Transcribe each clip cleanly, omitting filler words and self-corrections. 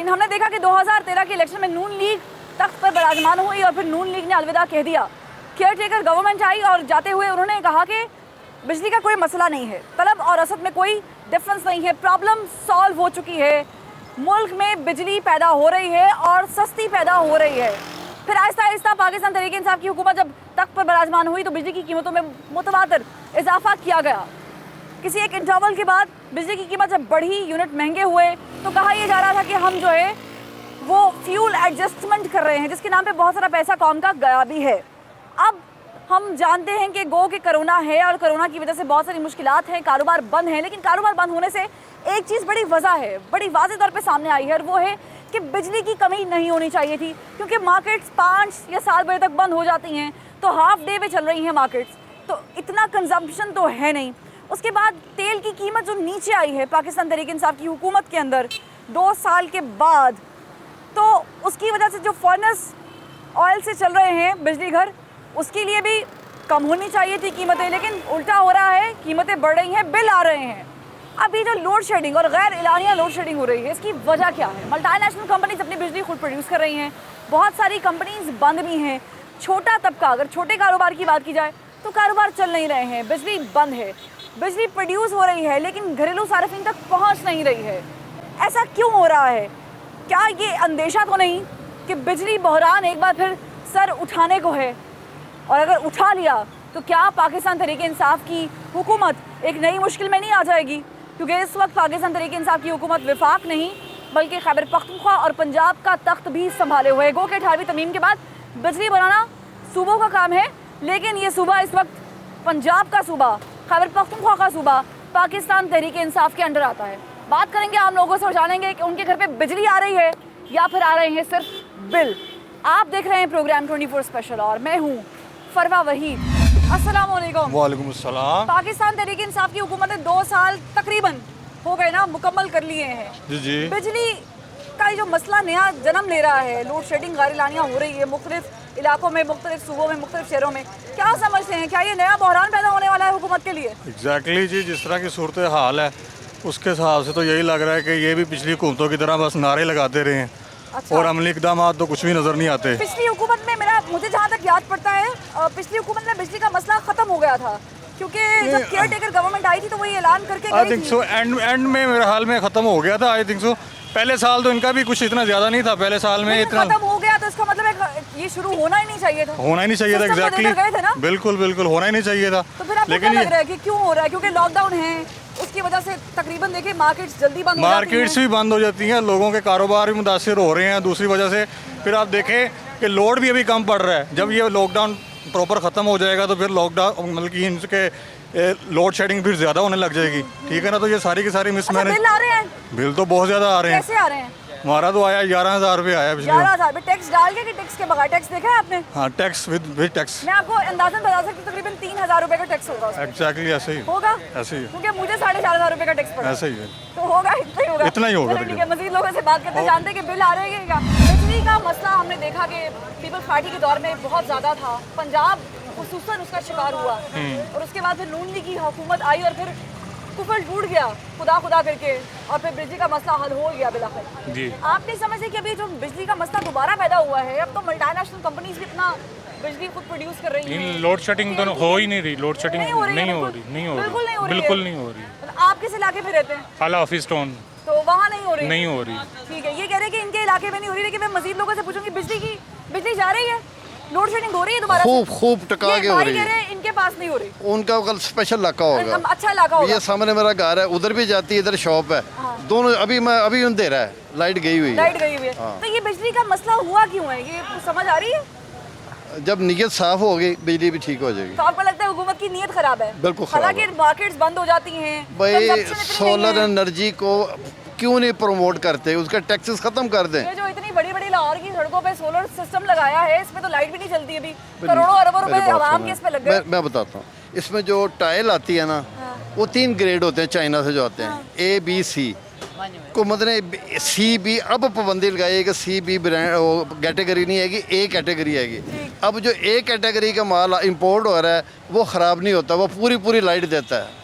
हमने देखा कि 2013 के इलेक्शन में नून लीग तख्त पर विराजमान हुई और फिर नून लीग ने अलविदा कह दिया। केयर टेकर गवर्नमेंट आई और जाते हुए उन्होंने कहा कि बिजली का कोई मसला नहीं है, तलब और रसद में कोई डिफरेंस नहीं है, प्रॉब्लम सॉल्व हो चुकी है, मुल्क में बिजली पैदा हो रही है और सस्ती पैदा हो रही है। फिर आहिस्ता आहिस्ता पाकिस्तान तहरीक इंसाफ की हुकूमत जब तख्त पर विराजमान हुई तो बिजली की कीमतों में मुतवातिर इजाफा किया गया। किसी एक इंटरवल के बाद बिजली की कीमत जब बढ़ी, यूनिट महंगे हुए तो कहा यह जा रहा था कि हम जो है वो फ्यूल एडजस्टमेंट कर रहे हैं, जिसके नाम पे बहुत सारा पैसा कौम का गया भी है। अब हम जानते हैं कि गो के कोरोना है और कोरोना की वजह से बहुत सारी मुश्किलात हैं, कारोबार बंद हैं, लेकिन कारोबार बंद होने से एक चीज़ बड़ी वजह है, बड़ी वाज़ेह तौर पे सामने आई है और वो है कि बिजली की कमी नहीं होनी चाहिए थी, क्योंकि मार्केट्स 5 या 7 बजे तक बंद हो जाती हैं, तो हाफ डे पे चल रही हैं मार्केट्स, तो इतना कंजम्पशन तो है नहीं। उसके बाद तेल की कीमत जो नीचे आई है पाकिस्तान तहरीक इंसाफ की हुकूमत के अंदर 2 साल के बाद, तो उसकी वजह से जो फर्नेस ऑयल से चल रहे हैं बिजली घर, उसके लिए भी कम होनी चाहिए थी कीमतें, लेकिन उल्टा हो रहा है, कीमतें बढ़ रही हैं, बिल आ रहे हैं। अब ये जो लोड शेडिंग और गैर एलानिया लोड शेडिंग हो रही है, इसकी वजह क्या है? मल्टीनेशनल कंपनीज अपनी बिजली खुद प्रोड्यूस कर रही हैं, बहुत सारी कंपनीज बंद भी हैं, छोटा तबका, अगर छोटे कारोबार की बात की जाए तो कारोबार चल नहीं रहे हैं, बिजली बंद है, बिजली प्रोड्यूस हो रही है लेकिन घरेलू सार्फिन तक पहुँच नहीं रही है। ऐसा क्यों हो रहा है? क्या ये अंदेशा तो नहीं कि बिजली बहरान एक बार फिर सर उठाने को है? और अगर उठा लिया तो क्या पाकिस्तान तहरीक इंसाफ की हुकूमत एक नई मुश्किल में नहीं आ जाएगी? क्योंकि इस वक्त पाकिस्तान तहरीक इंसाफ की हुकूमत विफाक नहीं बल्कि खैबर पख्तूनख्वा और पंजाब का तख्त भी संभाले हुए है। गो के 18वीं तरमीम के बाद बिजली बनाना सूबों का काम है, लेकिन ये सूबा इस वक्त पंजाब का सूबा, खैबर पख्तूनख्वा का सूबा पाकिस्तान तहरीक इंसाफ के अंडर आता है। बात करेंगे आम लोगों से और जानेंगे कि उनके घर पे बिजली आ रही है या फिर आ रहे हैं सिर्फ बिल। आप देख रहे हैं प्रोग्राम 24 स्पेशल और मैं हूँ फरवा वहीद। अस्सलाम वालेकुम। वालेकुम अस्सलाम। पाकिस्तान तहरीक इंसाफ की हुकूमत ने 2 साल तकरीबन हो गए ना, मुकम्मल कर लिए हैं। जी। बिजली का जो मसला नया जन्म ले रहा है, लोड शेडिंग गैर एलानिया हो रही है मुख्तलिफ इलाकों में, मुख्तलिफ सूबों में, मुख्तलिफ शहरों में, क्या समझते हैं? क्या ये नया बहरान पैदा होने वाला है हुकूमत के लिए? एग्जैक्टली जी, जिस तरह की सूरत हाल है उसके हिसाब से तो यही लग रहा है कि ये भी पिछली हुकूमतों की तरह बस नारे लगाते रहे हैं। अच्छा। और अमली इकदाम तो कुछ भी नज़र नहीं आते। पिछली हुकूमत में मुझे जहाँ तक याद पड़ता है, पिछली हुकूमत में बिजली का मसला खत्म हो गया था, क्योंकि जब केयर टेकर गवर्नमेंट आई थी तो वही ऐलान करके आई थिंक सो एंड में मेरे हाल में ख़त्म हो गया था। आई थिंक सो पहले साल तो इनका भी कुछ इतना ज़्यादा नहीं था, पहले साल में इतना खत्म हो गया, तो इसका मतलब ये शुरू होना ही नहीं चाहिए था। होना ही नहीं चाहिए था। एग्जैक्टली, बिल्कुल बिल्कुल होना ही नहीं चाहिए था। तो फिर आपको क्या लग रहा है कि क्यों हो रहा है? क्योंकि लॉकडाउन है, उसकी वजह से तकरीबन देखिए मार्केट्स जल्दी बंद हो जाती हैं। मार्केट्स भी बंद हो जाती हैं, लोगों के कारोबार भी मुतासिर हो रहे हैं। दूसरी वजह से फिर आप देखें कि लोड भी अभी कम पड़ रहा है। जब ये लॉकडाउन प्रॉपर ख़त्म हो जाएगा तो फिर लॉकडाउन मतलब कि इनके लोड शेडिंग फिर ज़्यादा होने लग जाएगी। ठीक है ना? तो ये सारी की सारी मिसमैनेज। बिल आ रहे हैं? बिल तो बहुत ज़्यादा आ रहे हैं। कैसे आ रहे हैं? हमारा तो आया 11,000 रुपये आया पिछले। 11,000 रुपये टैक्स डाल के कि टैक्स के बगैर? टैक्स देखा है आपने? हाँ, टैक्स विद टैक्स। मैं आपको अंदाज़न बता सकती हूँ तकरीबन 3,000 रुपये का टैक्स होगा उसमें। एग्जैक्टली ऐसे ही होगा, ऐसे ही क्योंकि मुझे 4,500 रुपये का टैक्स पड़ा। ऐसे ही है। तो होगा, इतना ही होगा। इतना ही होगा। ठीक है, मजीद लोगों से बात करते जानते हैं कि बिल आ रहे हैं क्या। बिजली का मसला हमने देखा कि पीपल्स पार्टी के दौर में बहुत ज़्यादा था, पंजाब खुसूसन उसका शिकार हुआ, और उसके बाद फिर नून लीग की हुकूमत आई और फिर कुफल टूट गया खुदा खुदा करके, और फिर बिजली का मसला हल हो गया बिलाखिर जी। आप नहीं समझते कि अभी जो बिजली का मसला दोबारा पैदा हुआ है, अब तो मल्टीनेशनल कंपनीज भी अपना बिजली खुद प्रोड्यूस कर रही हैं। लोड शेडिंग तो हो ही नहीं रही, लोड शेडिंग नहीं हो रही, बिल्कुल नहीं हो रही। आप किस इलाके में रहते हैं? आला ऑफिस टाउन। तो वहाँ नहीं हो रही? नहीं हो रही। ठीक है, ये कह रहे हैं कि इनके इलाके में नहीं हो रही, लेकिन मैं मजीद लोगों से पूछूंगी बिजली जा रही है, लोड शेडिंग हो रही है दोबारा? खूब टका के हो रही है। इनके पास नहीं हो रही, उनका कल स्पेशल इलाका होगा, अच्छा इलाका होगा। ये सामने मेरा घर है, उधर भी जाती है, इधर शॉप है। दोनों अभी अंधेरा है, लाइट गई हुई है। तो ये बिजली का मसला हुआ क्यों है, ये समझ आ रही है? जब नीयत साफ होगी बिजली भी ठीक हो जाएगी। तो आपको लगता है हुकूमत की नीयत खराब है? बिल्कुल खराब है। हालांकि मार्केट्स बंद हो जाती हैं, भाई सोलर एनर्जी को क्यों नहीं प्रमोट करते, उसका टैक्सेस खत्म कर दें। ये जो इतनी बड़ी बड़ी लाहौर की सड़कों पे सोलर सिस्टम लगाया है, इसमें तो लाइट भी नहीं चलती अभी, करोड़ों अरबों रुपए आवाम के इस पे लग गए। मैं बताता हूँ, इसमें जो टाइल आती है ना, वो 3 ग्रेड होते हैं चाइना से जो आते हैं, A B C। हुकूमत ने CB अब पाबंदी लगाई है कि CB ब्रांड कैटेगरी नहीं आएगी, A कैटेगरी आएगी। अब जो A कैटेगरी का माल इंपोर्ट हो रहा है वो ख़राब नहीं होता, वो पूरी लाइट देता है,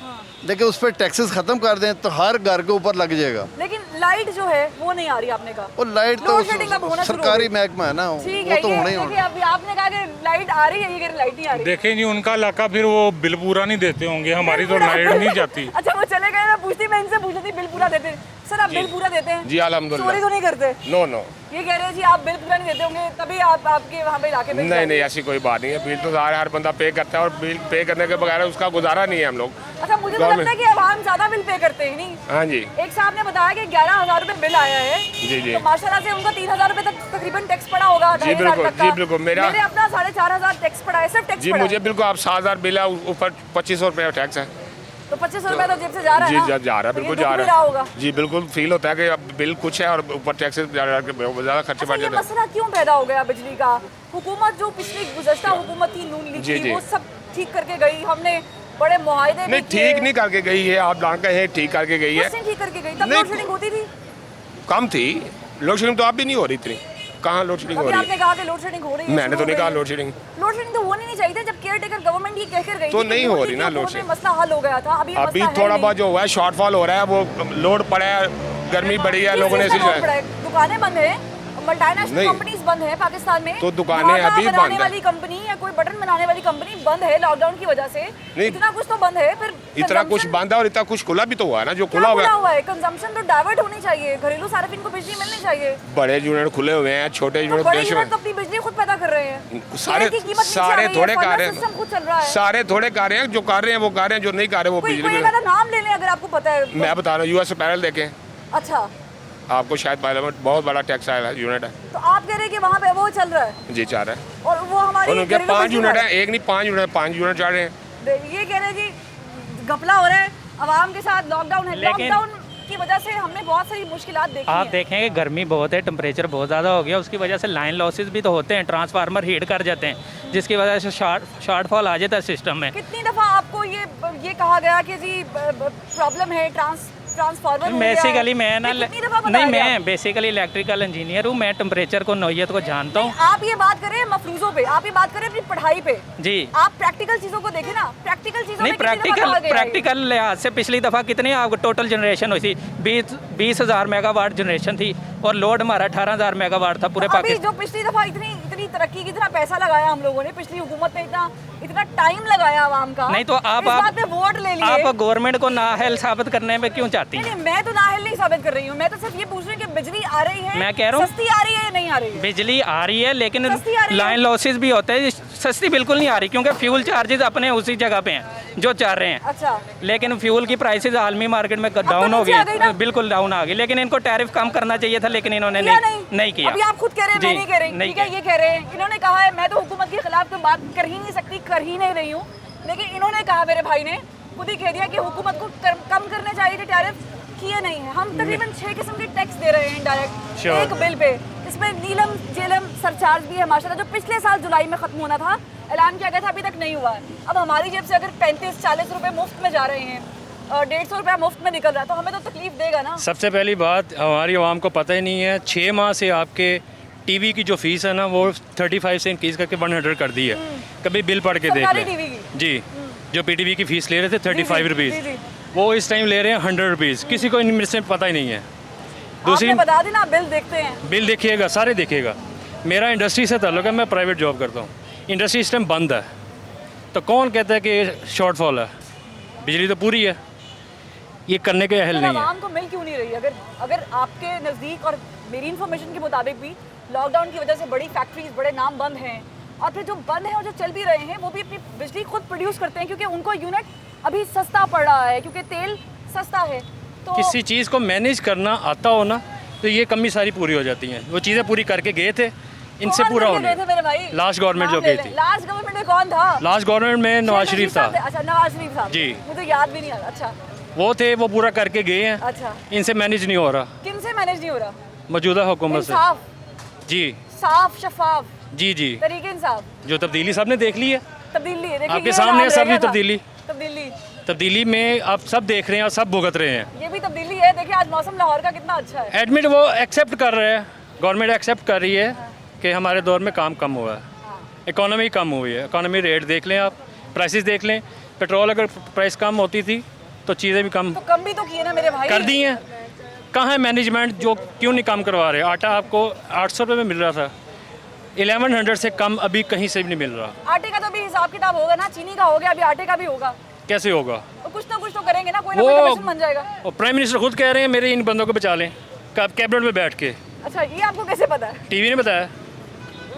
लेकिन उस पर टैक्सेस ख़त्म कर दें तो हर घर के ऊपर लग जाएगा। लेकिन लाइट जो है वो नहीं आ रही, आपने कहा वो लाइट तो लोड शेडिंग अब होना शुरू हो सरकारी गई। महकमा है ना, ठीक वो है, तो ये होना ही देखिए होना। अभी आपने कहा कि लाइट आ रही है, ये कह रहे लाइट नहीं आ रही। देखे नहीं उनका इलाका, फिर वो बिल पूरा नहीं देते होंगे, हमारी तो लाइट नहीं जाती। अच्छा वो चले गए, मैं पूछती, मैं इनसे पूछ रही थी बिल पूरा देते हैं। सर आप बिल पूरा देते हैं? जी अल्हम्दुलिल्लाह। चोरी तो नहीं करते? नो नो, ये कह रहे हैं जी आप बिल पूरा नहीं देते होंगे तभी आप आपके वहाँ पे इलाके में नहीं नहीं, ऐसी कोई बात नहीं है। बिल तो हर बंदा पे करता है और बिल पे करने के बगैर उसका गुजारा नहीं है हम लोग। अच्छा मुझे तो लगता है कि अब हम ज्यादा बिल पे करते हैं नहीं। हाँ जी एक साहब ने बताया कि 11,000 रुपए बिल आया है। जी जी तो माशाल्लाह से उनको 3,000 रुपए तक तकरीबन टैक्स पड़ा होगा। जी बिल्कुल, जी बिल्कुल। मेरे अपना 4,500 टैक्स पड़ा है, सिर्फ टैक्स जी पड़ा मुझे है। बिल्कुल, आप 7,000 बिल है, ऊपर 2,500 रुपये टैक्स है। तो 2,500 रुपए तो जेब से जा रहा है जी ना? जा रहा है, तो ये बिल्कुल दुख जा भी रहा होगा। है। जी बिल्कुल फील होता है कि अब बिल कुछ है और ऊपर टैक्स ज़्यादा खर्चे अच्छा बढ़ ये जाते हैं। मसला क्यों पैदा हो गया बिजली का? हुकूमत जो पिछली गुज़श्ता हुकूमत थी नून लीग जी, की, जी। वो सब ठीक करके गई, हमने बड़े मुआहदे नहीं, ठीक नहीं करके गई है, आप जान कहे ठीक करके गई है। नहीं ठीक करके गई, तब नहीं, लोड शेडिंग होती थी। कम थी लोड शेडिंग, तो अब भी नहीं हो रही इतनी। कहाँ लोड शेडिंग हो अभी रही आपने है? कहा कि लोड शेडिंग हो रही है। मैंने तो नहीं कहा लोड शेडिंग। लोड शेडिंग तो होनी नहीं चाहिए थी, जब केयर टेकर गवर्नमेंट ये कहकर गई तो थी कि नहीं हो मोदी रही के ना हुकूमत लोड में शेडिंग। मसला हल हो गया था। अभी अभी मसला है थोड़ा नहीं। बहुत जो हुआ है, शॉर्टफॉल हो रहा है, वो लोड पड़ा है, गर्मी बढ़ी है, किस लोगों ने चीज़ का इसी लोड पड़ा है? दुकानें बंद है, मल्टीनेशनल नहीं। कंपनीज बंद है पाकिस्तान में। तो दुकानें धागा अभी बनाने बंद है। वाली कंपनी या कोई बटन बनाने वाली कंपनी बंद है लॉकडाउन की वजह से। नहीं। इतना कुछ तो बंद है, फिर इतना कुछ consumption बंद है और इतना कुछ खुला भी तो हुआ है ना, जो क्या खुला खुला हुआ हुआ है? कंजम्पशन तो डाइवर्ट होनी चाहिए, घरेलू सार्फिन को बिजली मिलनी चाहिए। है, बड़े यूनिट खुले हुए हैं, छोटे तो यूनिट बड़े देश यूनिट में तो अपनी बिजली खुद पैदा कर रहे हैं। सारे तेल की कीमत नीचे आ सारे गई है, थोड़े फर्नस कार्य सिस्टम खुद चल रहा है। सारे थोड़े कार्य हैं, जो कर रहे हैं वो कर रहे हैं, जो नहीं कर रहे वो कोई बिजली कोई में। एक आधा नाम ले लें अगर आपको पता है तो। मैं बता रहा हूँ, यूएस पैरल देखें, अच्छा आपको शायद पार्लियामेंट बहुत बड़ा टेक्सटाइल यूनिट है। तो आप कह रहे हैं कि वहाँ पे वो चल रहा है जी चाह रहे हैं, और वो हमारी और उनके घरेलू 5 बिजली यूनिट वाला है, एक नहीं 5 यूनिट, 5 यूनिट चाह रहे हैं। ये कह रहे हैं जी घपला हो रहा है आवाम के साथ, लॉकडाउन है। लेकिन- लॉकडाउन की वजह से हमने बहुत सारी मुश्किलात देखी आप हैं। देखेंगे गर्मी बहुत है, टेम्परेचर बहुत ज़्यादा हो गया, उसकी वजह से लाइन लॉसेस भी तो होते हैं, ट्रांसफार्मर हीट कर जाते हैं, जिसकी वजह से शॉर्टफॉल आ जाता है सिस्टम में। कितनी दफा आपको ये कहा गया कि जी प्रॉब्लम है ट्रांसफार्मर हो गया है? बेसिकली मैं ना ये कितनी दफा नहीं, बताया गया? मैं बेसिकली इलेक्ट्रिकल इंजीनियर हूँ, मैं टेम्परेचर को नौयत को जानता हूँ। आप ये बात करें मफरूजों पे, आप ये बात करें अपनी पढ़ाई पे, जी आप प्रैक्टिकल चीजों को देखें ना, प्रैक्टिकल चीजों नहीं, में कितनी दफा कहा गया है? प्रैक्टिकल लिहाज से पिछली दफ़ा कितनी आपको टोटल जनरेशन हुई थी? 20,000 मेगावाट जनरेशन थी और लोड हमारा 18,000 मेगावाट था पूरे अभी पाकिस्तान। जो पिछली दफा इतनी इतनी तरक्की की, इतना पैसा लगाया हम लोगों ने, पिछली हुकूमत ने इतना इतना टाइम लगाया आवाम का, नहीं तो आप इस बात पे वोट ले लिए। आप गवर्नमेंट को नाअहल साबित करने में क्यों चाहती नहीं हैं? नहीं, मैं तो नाअहल नहीं साबित कर रही हूँ, मैं तो सिर्फ ये पूछ रही हूँ कि बिजली आ रही है, मैं कह रहा हूँ- सस्ती आ रही है या नहीं आ रही है? बिजली आ रही है लेकिन सस्ती आ रही है। लाइन लॉसेस भी होते हैं, सस्ती बिल्कुल नहीं आ रही क्योंकि फ्यूल चार्जेस अपने उसी जगह पे हैं जो चाह रहे हैं। अच्छा लेकिन फ्यूल की प्राइसेस आलमी मार्केट में डाउन हो नीचे आ गई ना? गई, बिल्कुल डाउन आ गई, लेकिन इनको टैरिफ कम करना चाहिए था, लेकिन इन्होंने किया नहीं किया। अभी आप खुद कह रहे हैं, मैं जी, नहीं कह रही, नहीं ठीक है, ये कह रहे हैं, इन्होंने कहा है मैं तो हुकूमत के खिलाफ कोई बात कर ही नहीं सकती, कर ही नहीं रही हूँ, लेकिन इन्होंने कहा, मेरे भाई ने खुद ही कह दिया कि हुकूमत को कम करने चाहिए थे टैरिफ, किए नहीं है। हम तकरीबन 6 किस्म के टैक्स दे रहे हैं इनडायरेक्ट Sure. एक बिल पे, इसमें नीलम जेलम सरचार्ज भी है माशाल्लाह, जो पिछले साल जुलाई में खत्म होना था, ऐलान किया गया था, अभी तक नहीं हुआ है। अब हमारी जेब से अगर 35-40 रुपए मुफ्त में जा रहे हैं, 150 रुपया मुफ्त में निकल रहा है, तो हमें तो तकलीफ देगा ना। सबसे पहली बात, हमारी आवाम को पता ही नहीं है, 6 माह से आपके टीवी की जो फीस है ना वो 35 से इंक्रीज़ करके 100 कर दी है। कभी बिल पढ़ के देख सरकारी लें। टीवी की? जी, जो पीटीवी की फ़ीस ले रहे थे 35 जी, रुपीज़, जी। वो इस टाइम ले रहे हैं 100 रुपीज़। किसी को इनमें से पता ही नहीं है। दूसरी आपने बता देना, बिल देखते हैं। बिल देखिएगा, सारे देखिएगा। मेरा इंडस्ट्री से ताल्लुक़ है, मैं प्राइवेट जॉब करता हूँ, इंडस्ट्री इस टाइम बंद है, तो कौन कहता है कि शॉर्टफॉल है? बिजली तो पूरी है, ये करने के अहल फिर नहीं है। आवाम को मिल क्यों नहीं रही? अगर आपके नज़दीक और मेरी इन्फॉर्मेशन के मुताबिक भी लॉकडाउन की वजह से बड़ी फैक्ट्रीज, बड़े नाम बंद हैं, और फिर जो बंद हैं और जो चल भी रहे हैं वो भी अपनी बिजली खुद प्रोड्यूस करते हैं, क्योंकि उनको यूनिट अभी सस्ता पड़ रहा है, क्योंकि तेल सस्ता है। तो किसी चीज़ को मैनेज करना आता हो ना, तो ये कमी सारी पूरी हो जाती हैं। वो चीज़ें पूरी करके गए थे, इनसे कौन पूरा करके होने। गए थे मेरे भाई? लास्ट गवर्नमेंट नाम जो ले गई लें। थी, लास्ट गवर्नमेंट में कौन था? लास्ट गवर्नमेंट में नवाज शेख शरीफ नजीब था। साहब थे। अच्छा, नवाज शरीफ साहब, जी। मुझे याद भी नहीं आ रहा। अच्छा, वो थे, वो पूरा करके गए हैं। अच्छा, इनसे मैनेज नहीं हो रहा किन से मैनेज नहीं हो रहा? मौजूदा हुकूमत से। इंसाफ, जी साफ शफाफ जी जी, तरीके इंसाफ, जो तब्दीली सब ने देख ली है, तब्दीली है। देखिए, आपके ये सामने है हाल रह सभी गया था। तब्दीली। तब्दीली में आप सब देख रहे हैं और सब भुगत रहे हैं। ये भी तब्दीली है। देखिए आज मौसम लाहौर का कितना अच्छा है। एडमिट वो एक्सेप्ट कर रहे हैं, गवर्नमेंट एक्सेप्ट कर रही है कि हमारे दौर में काम कम हुआ है, इकोनॉमी कम हुई है। इकोनॉमी रेट देख लें आप, प्राइसेस देख लें। पेट्रोल अगर प्राइस कम होती थी तो चीज़ें भी कम तो कम भी तो किए ना मेरे भाई। कर दी हैं, कहाँ है मैनेजमेंट जो क्यों नहीं काम करवा रहे? आटा आपको 800 रुपये में मिल रहा था, 1100 से कम अभी कहीं से भी नहीं मिल रहा। आटे का तो भी हिसाब किताब होगा ना, चीनी का हो गया, अभी आटे का भी होगा। कैसे होगा? तो कुछ तो करेंगे ना, कोई ना कोई कमीशन बन जाएगा। और प्राइम मिनिस्टर खुद कह रहे हैं मेरे इन बंदों को बचा लें, कैबिनेट में बैठ के। अच्छा, ये आपको कैसे पता है? टीवी ने बताया,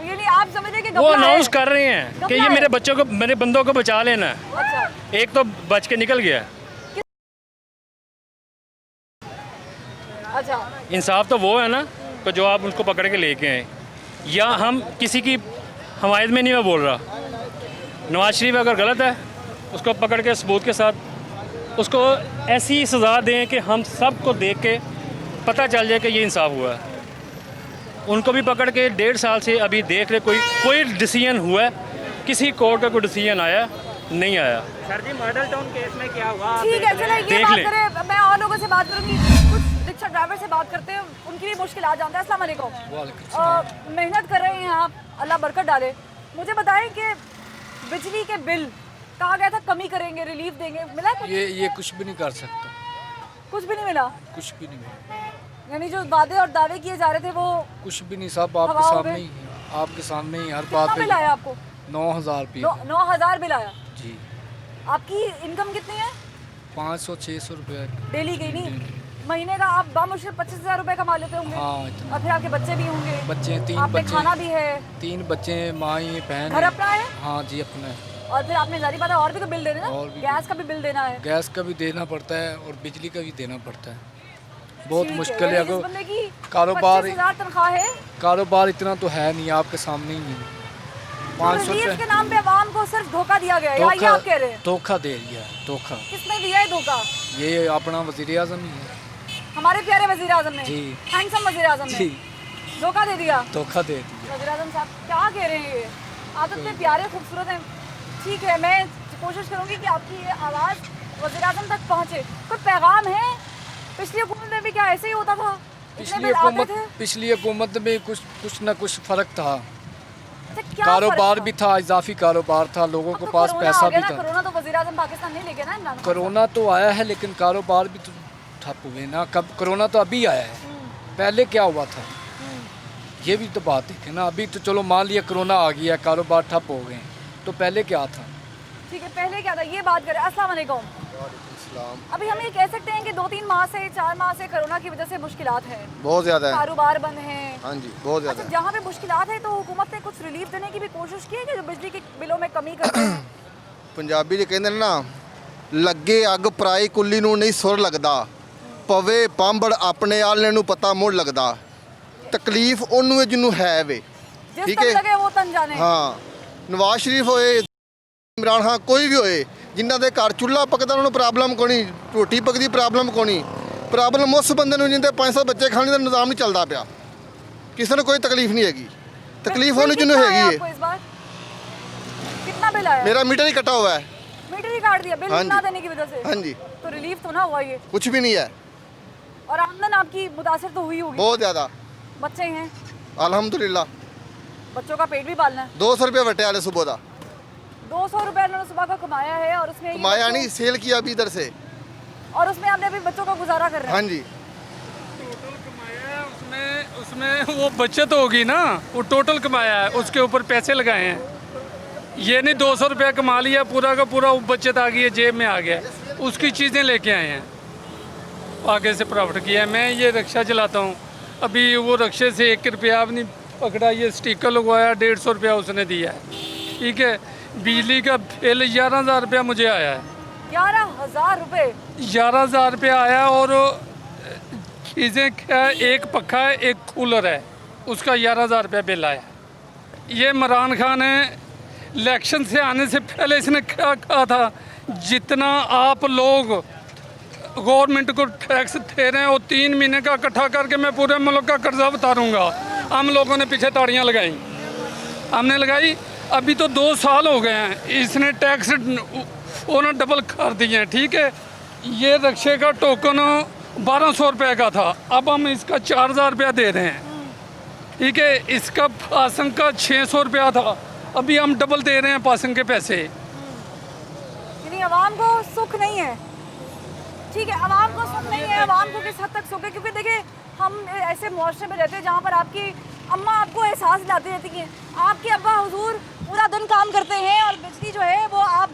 ये नहीं आप समझ रहे कि वो घपला है? अनाउंस कर रहे हैं कि घपला ये है। मेरे बच्चों को, मेरे बंदों को बचा लेना है। अच्छा, एक तो बच के निकल गया। अच्छा, इंसाफ तो वो है ना कि जो आप उसको पकड़ के लेके आए, या हम किसी की हमायत में नहीं, मैं बोल रहा। नवाज शरीफ अगर गलत है उसको पकड़ के सबूत के साथ उसको ऐसी सज़ा दें कि हम सब को देख के पता चल जाए कि ये इंसाफ हुआ है। उनको भी पकड़ के 1.5 साल से अभी देख रहे, कोई डिसीजन हुआ है? किसी कोर्ट का कोई डिसीजन आया? नहीं आया। सर जी, मॉडल टाउन केस में क्या हुआ? ठीक है, चलो ये देख बात लें। करें। मैं और लोगों से बात करूंगी, कुछ रिक्शा ड्राइवर से बात करते हैं, उनकी भी मुश्किल आ जानते हैं। अस्सलाम वालेकुम। मेहनत कर रहे हैं आप, अल्लाह बरकत डाले। मुझे बताएं कि बिजली के बिल कहा गया था कमी करेंगे, रिलीफ देंगे, मिला कुछ? ये कुछ भी नहीं कर सकता, कुछ भी नहीं मिला। कुछ भी नहीं मिला, यानी जो वादे और दावे किए जा रहे थे वो कुछ भी नहीं। सब आपके हवाओं सामने में? ही है, आपके सामने ही हर कितना बात बिल आया आपको? 9,000 रुपये 9,000 बिल आया। जी। आपकी इनकम कितनी है 500-600 रुपये डेली की? नहीं, महीने का आप बामुश्किल 25,000 रुपए कमा लेते होंगे। हाँ, इतना। और फिर आपके बच्चे भी होंगे, बच्चे हैं, 3 आपने बच्चे खाना भी है, 3 बच्चे हैं, माँ ही बहन घर है। अपना है, हाँ जी, अपना है। और फिर आपने जारी बात है और भी तो बिल देने ना, और भी गैस का भी बिल देना है। गैस का भी देना पड़ता है और बिजली का भी देना पड़ता है। बहुत ठीक मुश्किल है। यानी इस अगर बंदे की कारोबार 25,000 तनख्वाह है, कारोबार इतना तो है नहीं, आपके सामने ही नहीं। तो 500 रिलीफ के रुपये नाम पे आवाम को सिर्फ धोखा दिया गया है, या ये आप कह रहे हैं? धोखा दे दिया है, धोखा। किसने दिया है धोखा? ये अपना वज़ीर आज़म ही है हमारे प्यारे वजीर आजम ने, जी। हैंडसम वजीर आजम ने जी, धोखा दे दिया। धोखा दे दिया। वजीर आजम साहब क्या कह रहे हैं? ये आप इतने प्यारे खूबसूरत हैं। ठीक है, मैं कोशिश करूंगी कि आपकी ये आवाज़ वजीर आजम तक पहुंचे। कोई पैगाम है? पिछली हुकूमत में भी क्या ऐसे ही होता था? इतने बिल आते थे? पिछली हुकूमत में कुछ ना कुछ फर्क था। अच्छा, क्या कारोबार फर्क भी था, इजाफी कारोबार था, लोगों अब के तो पास कोरोना पैसा आ गया भी ना, था। कोरोना तो वजीर आजम पाकिस्तान नहीं ले गया ना इमरान खान। कोरोना तो आया है लेकिन कारोबार भी तो ठप हुए ना। कब कोरोना तो अभी आया है, पहले क्या हुआ था ये भी तो बात है ना। अभी तो चलो मान लिया कोरोना आ गया, कारोबार ठप हो गए, तो पहले क्या था? ठीक है, पहले क्या था ये बात करें। अस्सलाम वालेकुम। अभी हम ये कह सकते हैं कि 2-3 माह से 4 माह से कोरोना की वजह से मुश्किलात हैं, बहुत ज़्यादा है। कारोबार बंद हैं। हाँ जी, बहुत ज़्यादा अच्छा, है। जहाँ पे मुश्किलात है तो हुकूमत ने कुछ रिलीफ देने की भी कोशिश की है कि जो बिजली के बिलों में कमी करते हैं? ਪੰਜਾਬੀ 'ਚ ਕਹਿੰਦੇ ਨੇ ਨਾ, ਲੱਗੇ ਅੱਗ ਪਰਾਈ ਕੁੱਲੀ ਨੂੰ ਨਹੀਂ ਸੁਰ ਲੱਗਦਾ, ਪਵੇ ਪਾਂਬੜ ਆਪਣੇ ਆਲਣੇ ਨੂੰ ਪਤਾ ਮੁੜ ਲੱਗਦਾ। ਤਕਲੀਫ ਉਹਨੂੰ ਹੈ ਜਿਹਨੂੰ ਹੈ ਵੇ। जिस ठीक तक है। लगे वो तन जाने। ਹਾਂ, ਨਵਾਜ਼ ਸ਼ਰੀਫ ਹੋਏ, ਇਮਰਾਨ ਖਾਨ, ਕੋਈ ਵੀ ਹੋਏ, ਜਿਨ੍ਹਾਂ ਦੇ ਘਰ ਚੁੱਲ੍ਹਾ ਪੱਕਦਾ ਉਹਨਾਂ ਨੂੰ ਪ੍ਰੋਬਲਮ ਕੋਈ ਨਹੀਂ, ਰੋਟੀ ਪੱਕਦੀ ਪ੍ਰੋਬਲਮ ਕੋਈ ਨਹੀਂ। ਪ੍ਰੋਬਲਮ ਉਸ ਬੰਦੇ ਨੂੰ ਜਿੰਦੇ 500 ਬੱਚੇ ਖਾਣੇ ਦਾ ਨਿਜ਼ਾਮ ਨਹੀਂ ਚੱਲਦਾ ਪਿਆ, ਕਿਸੇ ਨੂੰ ਕੋਈ ਤਕਲੀਫ ਨਹੀਂ ਹੈਗੀ। ਤਕਲੀਫ बिल ਉਹਨੂੰ ਜਿਹਨੂੰ कितना आया ਹੈਗੀ आपको ਹੈ। इस बार? कितना बिल आया? ਮੇਰਾ ਮੀਟਰ ਹੀ ਕੱਟਾ हुआ है। मीटर ही काट दिया बिल हाँ ना जी। देने की वजह से। हाँ जी, तो रिलीफ तो ना हुआ ये, कुछ भी नहीं है, और आमदन आपकी मुतासर तो हुई होगी। बहुत ज़्यादा। बच्चे हैं, अल्हम्दुलिल्लाह। बच्चों का पेट भी पालना है। 200 रुपये वटे वाले सुबह का 200 रुपए उन्होंने सुबह का कमाया है, और उसमें ये कमाया बच्चों- नहीं, सेल किया अभी इधर से। और उसमें आपने अभी बच्चों का गुजारा कर रहे हाँ हैं। जी, उसमें उसमें वो बचत होगी ना, वो टोटल कमाया है, उसके ऊपर पैसे लगाए हैं। ये नहीं 200 रुपया कमा लिया पूरा का पूरा, वो बचत आ गई है, जेब में आ गया, उसकी चीज़ें लेके आए हैं, आगे से प्रॉफिट किया है। मैं ये रिक्शा चलाता हूँ, अभी वो रिक्शे से 1 रुपया भी नहीं पकड़ा, ये स्टिकर लगवाया, 150 रुपया उसने दिया है। ठीक है, बिजली का बिल 11,000 रुपया मुझे आया है। 11,000 रुपए? 11,000 रुपया आया, और चीज़ें क्या, एक पक्का है, एक कूलर है, उसका 11,000 रुपया बिल आया। ये इमरान खान है, इलेक्शन से आने से पहले इसने क्या कहा था, जितना आप लोग गवर्नमेंट को टैक्स दे रहे हैं वो 3 महीने का इकट्ठा करके मैं पूरे मुल्क का कर्जा उतारूंगा। हम लोगों ने पीछे ताड़ियां लगाई, हमने लगाई। अभी तो 2 साल हो गए हैं, इसने टैक्स उन्होंने डबल कर दिए हैं। ठीक है, ये रिक्शे का टोकन 1200 रुपये का था, अब हम इसका 4,000 रुपया दे रहे हैं। ठीक है, इसका पासिंग का 600 रुपया था, अभी हम डबल दे रहे हैं पासिंग के पैसे। यानी आवाम को सुख नहीं है। ठीक है, आवाम को सुख नहीं है, आवाम को किस हद तक सुख है, क्योंकि देखिए हम ऐसे मुआशरे में रहते हैं जहाँ पर आपकी अम्मा आपको एहसास दिलाती रहती हैं, आपके अब्बा हुजूर पूरा दिन काम करते हैं और बिजली जो है वो आप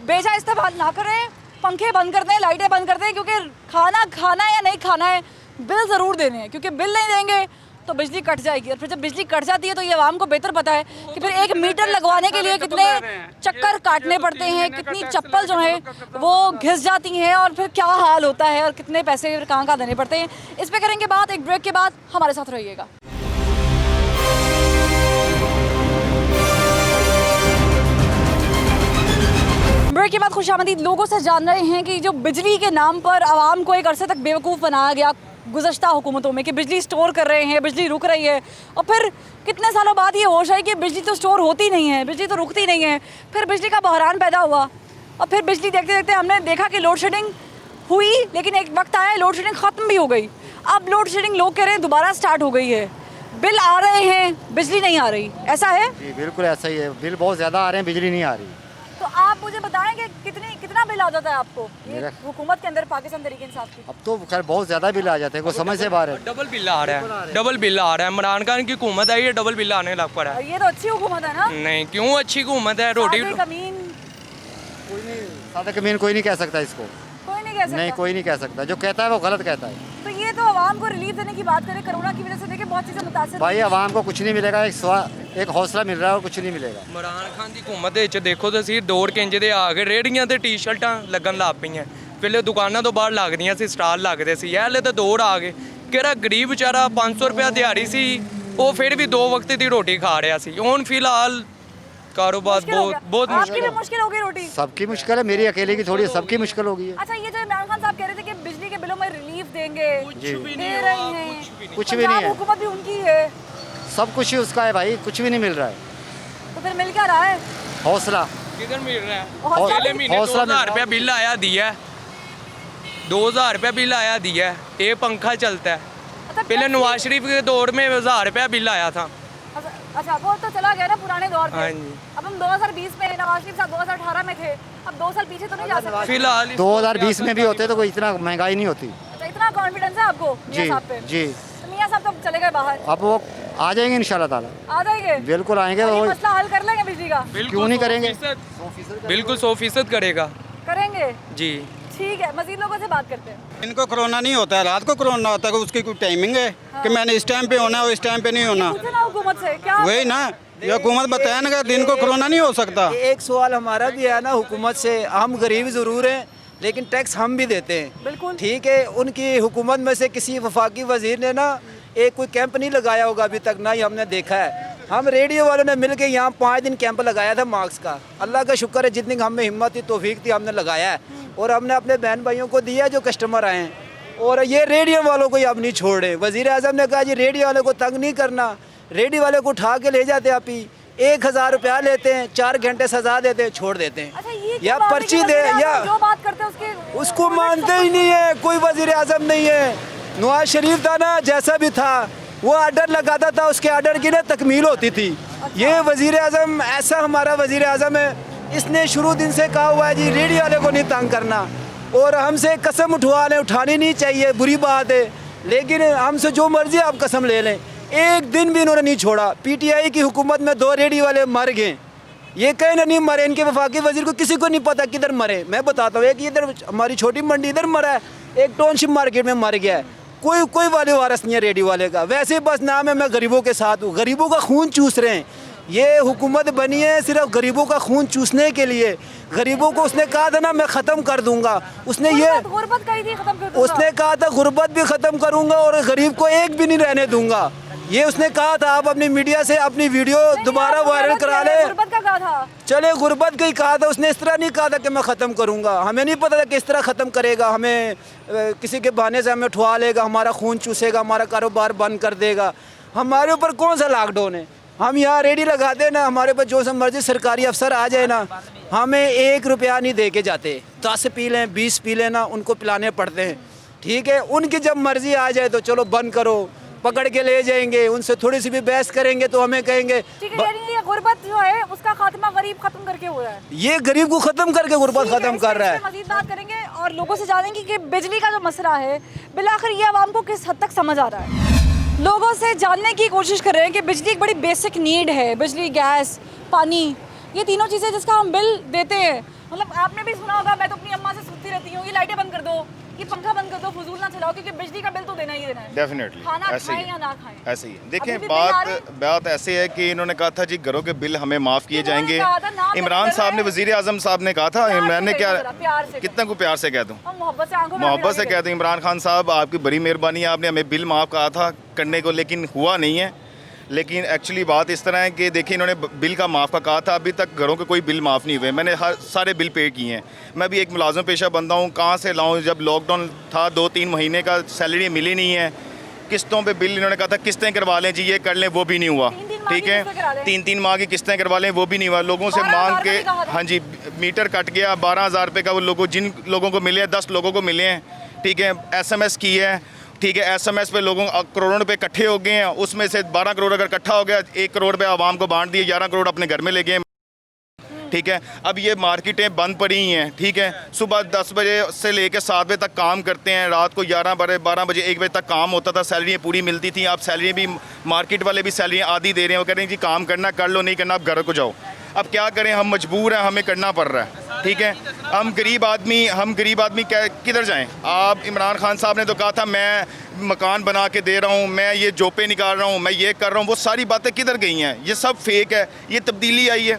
बेजा इस्तेमाल ना करें, पंखे बंद कर दें, लाइटें बंद कर दें, क्योंकि खाना खाना है या नहीं खाना है बिल ज़रूर देने हैं, क्योंकि बिल नहीं देंगे तो बिजली कट जाएगी। और फिर जब बिजली कट जाती है तो ये आवाम को बेहतर पता है कि फिर एक मीटर लगवाने के लिए कितने चक्कर काटने पड़ते हैं, कितनी चप्पल जो है वो घिस जाती हैं और फिर क्या हाल होता है और कितने पैसे फिर कहाँ देने पड़ते हैं। इस पे करेंगे बात एक ब्रेक के बाद, हमारे साथ रहिएगा। ब्रेक के बाद खुशामदीद, लोगों से जान रहे हैं कि जो बिजली के नाम पर आवाम को एक अरसे तक बेवकूफ़ बनाया गया गुज़श्ता हुकूमतों में कि बिजली स्टोर कर रहे हैं, बिजली रुक रही है, और फिर कितने सालों बाद ये होश आई कि बिजली तो स्टोर होती नहीं है, बिजली तो रुकती नहीं है। फिर बिजली का बहरान पैदा हुआ और फिर बिजली देखते देखते हमने देखा कि लोड शेडिंग हुई, लेकिन एक वक्त आया लोड शेडिंग ख़त्म भी हो गई। अब लोड शेडिंग लोग कह रहे हैं दोबारा स्टार्ट हो गई है, बिल आ रहे हैं, बिजली नहीं आ रही, ऐसा है? जी बिल्कुल ऐसा ही है, बिल बहुत ज़्यादा आ रहे हैं, बिजली नहीं आ रही। तो आप मुझे बताएं कि कितना बिल आ जाता है आपको ये हुकूमत के अंदर पाकिस्तान तहरीक इंसाफ की? अब तो खैर बहुत ज़्यादा बिल आ जाते हैं, कोई समझ से बाहर है। डबल बिल आ रहा है, डबल बिल आ रहा है। इमरान खान की हुकूमत आई है, डबल बिल आने लग पड़ा है। ये तो अच्छी हुकूमत है ना? नहीं, क्यों अच्छी हुकूमत है? रोटी सादे कमीन सादा कमीन कोई नहीं कह सकता इसको, कोई नहीं कह सकता। नहीं कोई नहीं कह सकता, जो कहता है वो गलत कहता है। तो ये तो आवाम को रिलीफ देने की बात करें, कोरोना की वजह से देखिए बहुत चीज़ें मुतासर भाई आवाम को कुछ नहीं मिलेगा, एक हौसला मिल रहा है और कुछ नहीं मिलेगा। इमरान खान ਦੀ ਹਕੂਮਤ ਦੇ ਵਿੱਚ ਦੇਖੋ ਤੁਸੀਂ ਦੌੜ ਕੇ ਇੰਜ ਦੇ ਆ ਗਏ, ਰੇੜੀਆਂ ਤੇ ਟੀ-ਸ਼ਰਟਾਂ ਲੱਗਣ ਲੱਗ ਪਈਆਂ। ਪਹਿਲੇ ਦੁਕਾਨਾਂ ਤੋਂ ਬਾਹਰ ਲੱਗਦੀਆਂ ਸੀ, ਸਟਾਲ ਲੱਗਦੇ ਸੀ, ਇਹ ਹਲੇ ਤਾਂ ਦੌੜ ਆ ਗਏ। ਕਿਹੜਾ ਗਰੀਬ ਵਿਚਾਰਾ 500 ਰੁਪਏ ਦਿਹਾੜੀ ਸੀ, ਉਹ ਫਿਰ ਵੀ 2 ਵਕਤ ਦੀ ਰੋਟੀ ਖਾ ਰਿਹਾ ਸੀ। ਹੁਣ ਫਿਲਹਾਲ कारोबार बहुत आपकी भी मुश्किल हो गई रोटी? सबकी मुश्किल है, मेरी अकेले की थोड़ी, सबकी मुश्किल हो गई है। अच्छा, ये जो इमरान खान साहब कह रहे थे कि बिजली के बिलों में रिलीफ देंगे, दे रहे हैं, कुछ भी नहीं है, हुकूमत भी उनकी है, सब कुछ ही उसका है भाई, कुछ भी नहीं मिल रहा है। तो फिर मिल क्या रहा है? हौसला किधर मिल रहा है? हौसला अगले महीने 2000 रुपया बिल आया दिया, 2000 रुपया बिल आया दिया, ये पंखा चलता है। पहले नवाज शरीफ के दौर में 1000 रुपया बिल आया था। अच्छा, वो तो चला गया ना पुराने दौर हाँ में। जी। अब हम 2020 में, नवाज शरीफ साहब 2018 में थे, अब 2 साल पीछे तो नहीं जा सकते। फिलहाल 2020 में भी होते तो कोई इतना महंगाई नहीं होती। अच्छा, इतना कॉन्फिडेंस है आपको मियां जी साहब पे? जी। तो मियां साहब तो चले गए बाहर, अब वो आ जाएंगे इंशाल्लाह ताला, आ जाएंगे, बिल्कुल आएंगे। और ये वो मसला हल कर लेंगे बिजली का? क्यों नहीं करेंगे, बिल्कुल 100% करेगा करेंगे। जी। ठीक है, मजीद लोगों से बात करते हैं। इनको कोरोना नहीं होता है, रात को कोरोना होता है, उसकी कोई टाइमिंग है कि मैंने इस टाइम पे होना है और इस टाइम पे नहीं होना? पूछो ना हुकूमत से, क्या वही ना, ये हुकूमत बताया ना कि दिन को कोरोना नहीं हो सकता। एक सवाल हमारा भी है ना हुकूमत से, हम गरीब ज़रूर हैं लेकिन टैक्स हम भी देते हैं, बिल्कुल ठीक है। उनकी हुकूमत में से किसी वफाकी वजीर ने ना एक कोई कैंप नहीं लगाया होगा अभी तक, ना ही हमने देखा है। हम रेडियो वालों ने मिल के यहाँ 5 दिन कैंप लगाया था मार्क्स का। अल्लाह का शुक्र है जितनी हमें हिम्मत थी, तौफीक थी, हमने लगाया है और हमने अपने बहन भाइयों को दिया है जो कस्टमर आए हैं। और ये रेडियो वालों को ही अब नहीं छोड़ रहे। वज़ीर आज़म ने कहा जी रेडियो वाले को तंग नहीं करना, रेडियो वाले को उठा के ले जाते आप ही 1000 रुपया लेते हैं, 4 घंटे सजा देते हैं, छोड़ देते हैं। अच्छा, ये या पर्ची दे या जो बात करते हैं उसके उसको मानते ही नहीं है। कोई वज़ीर आज़म नहीं है। नवाज शरीफ था ना, जैसा भी था वो आर्डर लगाता था, उसके आर्डर की ना तकमील होती थी। ये वज़ीर आज़म ऐसा हमारा वज़ीर आज़म है, इसने शुरू दिन से कहा हुआ है जी रेडियो वाले को नहीं तंग करना, और हमसे कसम उठानी नहीं चाहिए, बुरी बात है, लेकिन हमसे जो मर्जी आप कसम ले लें, एक दिन भी इन्होंने नहीं छोड़ा। PTI की हुकूमत में 2 रेडियो वाले मर गए, ये कहीं ना नहीं मरे, इनके वफाकी वजीर को किसी को नहीं पता किधर मरे। मैं बताता हूँ, एक इधर हमारी छोटी मंडी इधर मरा है, एक टाउनशिप मार्केट में मर गया है। कोई वाले वारस नहीं है रेडियो वाले का। वैसे बस नाम है मैं गरीबों के साथ हूँ, गरीबों का खून चूस रहे हैं। ये हुकूमत बनी है सिर्फ गरीबों का खून चूसने के लिए। गरीबों को उसने कहा था ना मैं ख़त्म कर दूंगा, उसने ये गुर्बत कही थी खत्म कर दूंगा, उसने कहा था गुर्बत भी ख़त्म करूंगा और गरीब को एक भी नहीं रहने दूंगा, ये उसने कहा था। आप अपनी मीडिया से अपनी वीडियो दोबारा वायरल करा ले। गुर्बत का कहा था, चले गुर्बत का ही कहा था उसने, इस तरह नहीं कहा था कि मैं ख़त्म करूंगा। हमें नहीं पता था किस तरह ख़त्म करेगा, हमें किसी के बहाने से हमें उठवा लेगा, हमारा खून चूसेगा, हमारा कारोबार बंद कर देगा। हमारे ऊपर कौन सा लॉकडाउन है? हम यहाँ रेडी लगाते हैं ना, हमारे पास जो मर्जी सरकारी अफसर आ जाए ना, हमें 1 रुपया नहीं दे के जाते। 10 पी लें 20 पी लें ना, उनको पिलाने पड़ते हैं, ठीक है। उनकी जब मर्जी आ जाए तो चलो बंद करो, पकड़ के ले जाएंगे, उनसे थोड़ी सी भी बहस करेंगे तो हमें कहेंगे ठीक है, यानी ये गुर्बत जो है उसका खात्मा गरीब खत्म करके हो रहा है। ये गरीब को खत्म करके गुर्बत खत्म कर रहा है। मजीद बात करेंगे और लोगों से जानेंगे कि बिजली का जो मसला है बिलाखिर ये आवाम को किस हद तक समझ आ रहा है। लोगों से जानने की कोशिश कर रहे हैं कि बिजली एक बड़ी बेसिक नीड है, बिजली, गैस, पानी, ये तीनों चीज़ें जिसका हम बिल देते हैं। मतलब आपने भी सुना होगा, मैं तो अपनी अम्मा से सुनती रहती हूँ, ये लाइटें बंद कर दो, ये पंखा बंद कर दो, फजूल ना चलाओ, क्योंकि बिजली का बिल तो देना ही देना है। डेफिनेटली खाना ऐसे खाएं ही या ना खाएं, ऐसे ही देखिए, अभी भी बिल आ रहे बात ऐसे है कि इन्होंने कहा था जी घरों के बिल हमें माफ़ किए इन्होंने जाएंगे। कहा था, नाम इमरान लेकर साहब ने, गए। वजीर आजम साहब ने कहा था, प्यार से इमरान ने कहिए क्या, जरा, प्यार से कितना को प्यार से कह दूँ, और मोहब्बत से आंखों में मोहब्बत से मिला कह दूँ, इमरान खान साहब आपकी बड़ी मेहरबानी है, आपने हमें बिल माफ़ कहा था करने को, लेकिन हुआ नहीं है। लेकिन एक्चुअली बात इस तरह है कि देखिए, इन्होंने बिल का माफ़ का कहा था, अभी तक घरों के कोई बिल माफ़ नहीं हुए। मैंने हर सारे बिल पे किए हैं। मैं भी एक मुलाजिम पेशा बंदा हूँ, कहाँ से लाऊँ? जब लॉकडाउन था 2-3 महीने का सैलरी मिली नहीं है, किस्तों पे बिल इन्होंने कहा था किस्तें करवा लें जी, ये कर लें, वो भी नहीं हुआ। ठीक है, 3-3 माह की किस्तें करवा लें, वो भी नहीं हुआ। लोगों से मांग के, हाँ जी, मीटर कट गया 12,000 रुपये का। वो लोगों, जिन लोगों को मिले हैं, 10 लोगों को मिले हैं, ठीक है, SMS की है, ठीक है, SMS पे लोगों करोड़ों रुपए इकट्ठे हो गए हैं। उसमें से 12 करोड़ अगर इकट्ठा हो गया, 1 करोड़ रुपये आवाम को बांट दिए, 11 करोड़ अपने घर में ले गए। ठीक है, अब ये मार्केटें बंद पड़ी हैं, ठीक है, सुबह 10 बजे से लेकर 7 बजे तक काम करते हैं, रात को 11 बजे 12 बजे 1 बजे तक काम होता था, सैलरियाँ पूरी मिलती थी। आप सैलरी भी, मार्केट वाले भी सैलरियाँ आधी दे रहे हैं। वो कह रहे हैं जी काम करना कर लो, नहीं करना आप घर को जाओ। अब क्या करें, हम मजबूर हैं, हमें करना पड़ रहा है। ठीक है, हम गरीब आदमी किधर जाएं? आप, इमरान खान साहब ने तो कहा था मैं मकान बना के दे रहा हूँ, मैं ये जोपे निकाल रहा हूँ, मैं ये कर रहा हूँ, वो सारी बातें किधर गई हैं? ये सब फेक है। ये तब्दीली आई है,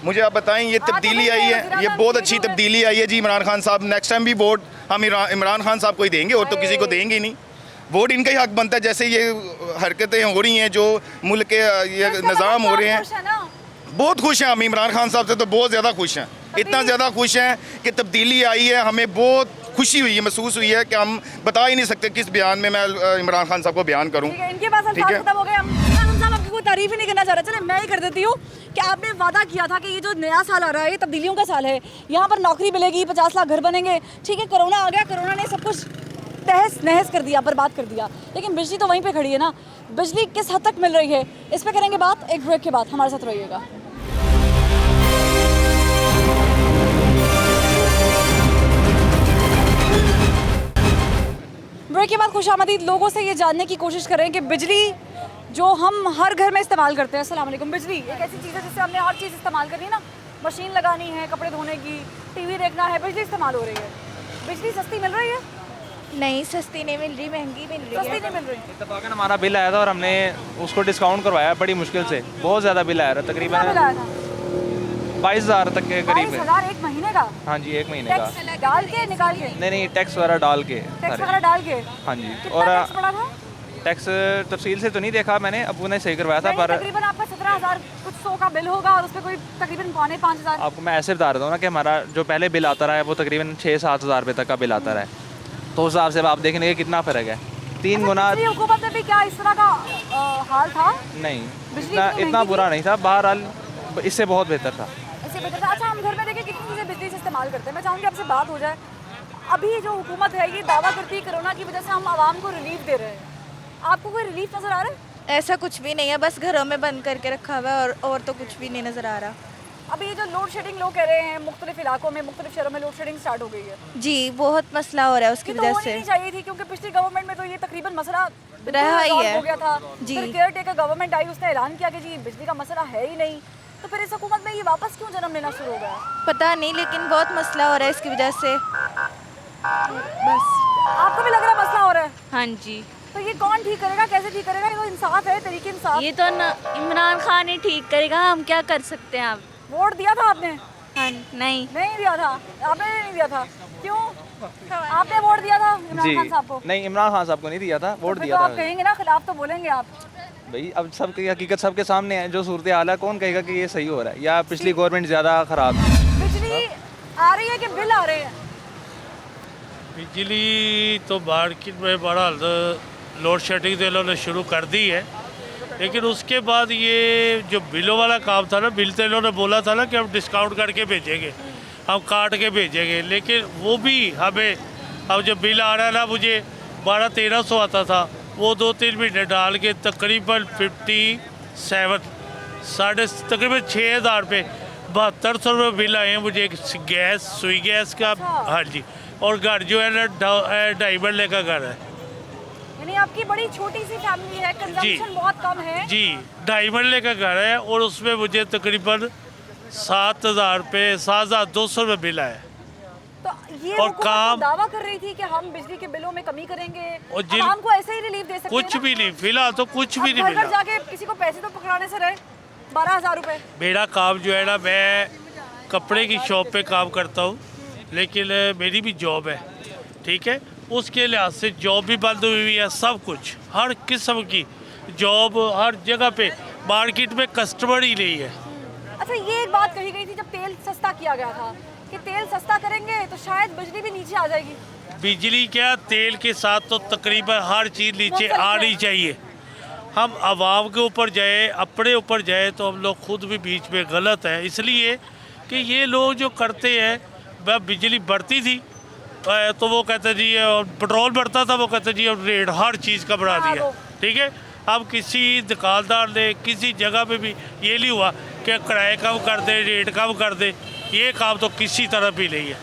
मुझे आप बताएं, ये तब्दीली आई है, ये बहुत अच्छी तब्दीली आई है जी। इमरान खान साहब, नेक्स्ट टाइम भी वोट हम इमरान खान साहब को ही देंगे, और तो किसी को देंगे ही नहीं। वोट इनका ही हक बनता है। जैसे ये हरकतें हो रही हैं, जो मुल्क के ये निज़ाम हो रहे हैं, बहुत खुश हैं हम इमरान खान साहब से, तो बहुत ज़्यादा खुश हैं। इतना ज़्यादा खुश हैं कि तब्दीली आई है, हमें बहुत खुशी हुई है, महसूस हुई है कि हम बता ही नहीं सकते किस बयान में मैं इमरान खान साहब को बयान करूं। इनके पास अल्फाज खत्म हो गए। हम साहब आपकी कोई तारीफ ही नहीं करना चाह रहे। चले मैं ही कर देती हूँ कि आपने वादा किया था कि ये जो नया साल आ रहा है, ये तब्दीलियों का साल है, यहाँ पर नौकरी मिलेगी, 50 लाख घर बनेंगे। ठीक है, कोरोना आ गया, कोरोना ने सब कुछ तहस नहस कर दिया, बर्बाद कर दिया, लेकिन बिजली तो वहीं पे खड़ी है ना। बिजली किस हद तक मिल रही है, इस पर करेंगे बात एक ब्रेक के बाद। हमारे साथ रहिएगा। ब्रेक के बाद खुशामदीद लोगों से ये जानने की कोशिश कर रहे हैं कि बिजली जो हम हर घर में इस्तेमाल करते हैं, अस्सलाम वालेकुम, बिजली एक ऐसी चीज़ है जिससे हमने हर चीज़ इस्तेमाल करनी है ना, मशीन लगानी है, कपड़े धोने की, टीवी देखना है, बिजली इस्तेमाल हो रही है। बिजली सस्ती मिल रही है? नहीं, सस्ती नहीं मिल रही, महंगी मिल रही है। सस्ती नहीं मिल रही। इत्तफाकन हमारा बिल आया था और हमने उसको डिस्काउंट करवाया बड़ी मुश्किल से, बहुत ज़्यादा बिल आया था, तकरीबन 22,000 तक के करीब है। 22,000 एक महीने का? हाँ जी, एक महीने का। टैक्स डाल के निकाल के? नहीं, टैक्स वगैरह डाल के। टैक्स वगैरह डाल के? हाँ जी। कितना और टैक्स पड़ा था? टैक्स तफसील से तो नहीं देखा मैंने, अबू ने सही करवाया था, पर तकरीबन आपका 17,000 कुछ 100 का बिल होगा और उस पर कोई तकरीबन 5,500। आपको मैं ऐसे बता देता हूँ ना कि हमारा जो पहले बिल आता रहा है वो तकरीबन 6-7 हज़ार रुपये तक का बिल आता रहा है, तो उस हिसाब से आप देखेंगे कि कितना फ़र्क है। 3 गुना। हुकूमत में भी क्या इस तरह का हाल था? नहीं, इतना बुरा नहीं था, बहरहाल इससे बहुत बेहतर था। अच्छा, हम घर में देखें कितनी चीज़ें बिजली से इस्तेमाल करते हैं। मैं चाहूँगी आपसे बात हो जाए। अभी जो हुकूमत है ये दावा करती है कोरोना की वजह से हम आवाम को रिलीफ दे रहे हैं, आपको कोई रिलीफ नज़र आ रहा है? ऐसा कुछ भी नहीं है, बस घरों में बंद करके रखा हुआ है और तो कुछ भी नहीं नज़र आ रहा। अभी ये जो लोड शेडिंग लोग कह रहे हैं, मुख्तलिफ इलाकों में, मुख्तलिफ शहरों में लोड शेडिंग स्टार्ट हो गई है जी, बहुत मसला हो रहा है उसकी वजह से। नहीं चाहिए थी, क्योंकि पिछली गवर्नमेंट में तो ये तकरीबन मसला रहा ही है, हो गया था जी। फिर केयर टेकर गवर्नमेंट आई, उसने ऐलान किया कि जी बिजली का मसला है ही नहीं, तो फिर इस हुकूमत में ये वापस क्यों जन्म लेना शुरू हो गया? पता नहीं, लेकिन बहुत मसला हो रहा है इसकी वजह से। बस आपको भी लग रहा है मसला हो रहा है? हाँ जी। तो ये कौन ठीक करेगा, कैसे ठीक करेगा? ये तो इंसाफ है, तरीके इंसाफ। ये तो इमरान खान ही ठीक करेगा, हम क्या कर सकते हैं। आप वोट दिया था आपने? हाँ। नहीं दिया था आपने? नहीं दिया था, क्यों? आपने वोट दिया था इमरान खान साहब को? नहीं, इमरान खान साहब को नहीं दिया था, वोट दिया तो था। आप कहेंगे ना, खिलाफ तो बोलेंगे आप भाई। अब सबकी हकीकत सबके सामने है, जो सूरत हाल है, कौन कहेगा कि ये सही हो रहा है या पिछली गवर्नमेंट ज़्यादा ख़राब है? बिजली आ रही है कि बिल आ रहे हैं? बिजली तो मार्केट में बड़ा लोड शेडिंग तो इन्होंने शुरू कर दी है, लेकिन उसके बाद ये जो बिलों वाला काम था ना, बिल तो इन्होंने बोला था ना कि हम डिस्काउंट करके भेजेंगे, हम काट के भेजेंगे, लेकिन वो भी हमें अब जो बिल आ रहा है ना, मुझे 1200-1300 आता था, वो 2-3 महीने डाल के तकरीबन 57 साढ़े तकरीबन 6,000 रुपये 7200 रुपये बिल आए हैं मुझे एक गैस सुई गैस का। हाँ जी, और घर जो है ना 2.5 मरले का घर है यानी आपकी बड़ी छोटी सी फैमिली है, कंजम्पशन बहुत कम है जी। 2.5 मरले का घर है और उसमें मुझे तकरीबन 7,000 रुपये 7,200 रुपये बिल आया। तो ये और हुकूमत काम दावा कर रही थी कि हम बिजली के बिलों में कमी करेंगे और अब हमको ऐसे ही रिलीफ दे सकते कुछ हैं ना? भी नहीं, फिलहाल तो कुछ भी नहीं घर घर मिला। जाके किसी को पैसे तो पकड़ाने से रहे 12,000 रुपए। मेरा काम जो है ना, मैं कपड़े की शॉप पे काम करता हूँ, लेकिन मेरी भी जॉब है, ठीक है। उसके लिहाज से जॉब भी बंद हुई हुई है, सब कुछ हर किस्म की जॉब हर जगह पे, मार्केट में कस्टमर ही नहीं है। अच्छा, ये एक बात कही गई थी जब तेल सस्ता किया गया था कि तेल सस्ता करेंगे तो शायद बिजली भी नीचे आ जाएगी। बिजली क्या, तेल के साथ तो तकरीबन हर चीज़ नीचे आनी चाहिए। हम आवाम के ऊपर जाए, अपने ऊपर जाए तो हम लोग खुद भी बीच में गलत है, इसलिए कि ये लोग जो करते हैं, वह बिजली बढ़ती थी तो वो कहते जी, पेट्रोल बढ़ता था वो कहते जी अब रेट हर चीज़ का बढ़ा दिया, ठीक है। अब किसी दुकानदार ने किसी जगह पे भी ये नहीं हुआ कि किराए कम कर दे, रेट कम कर दे, ये काम तो किसी तरह भी नहीं है।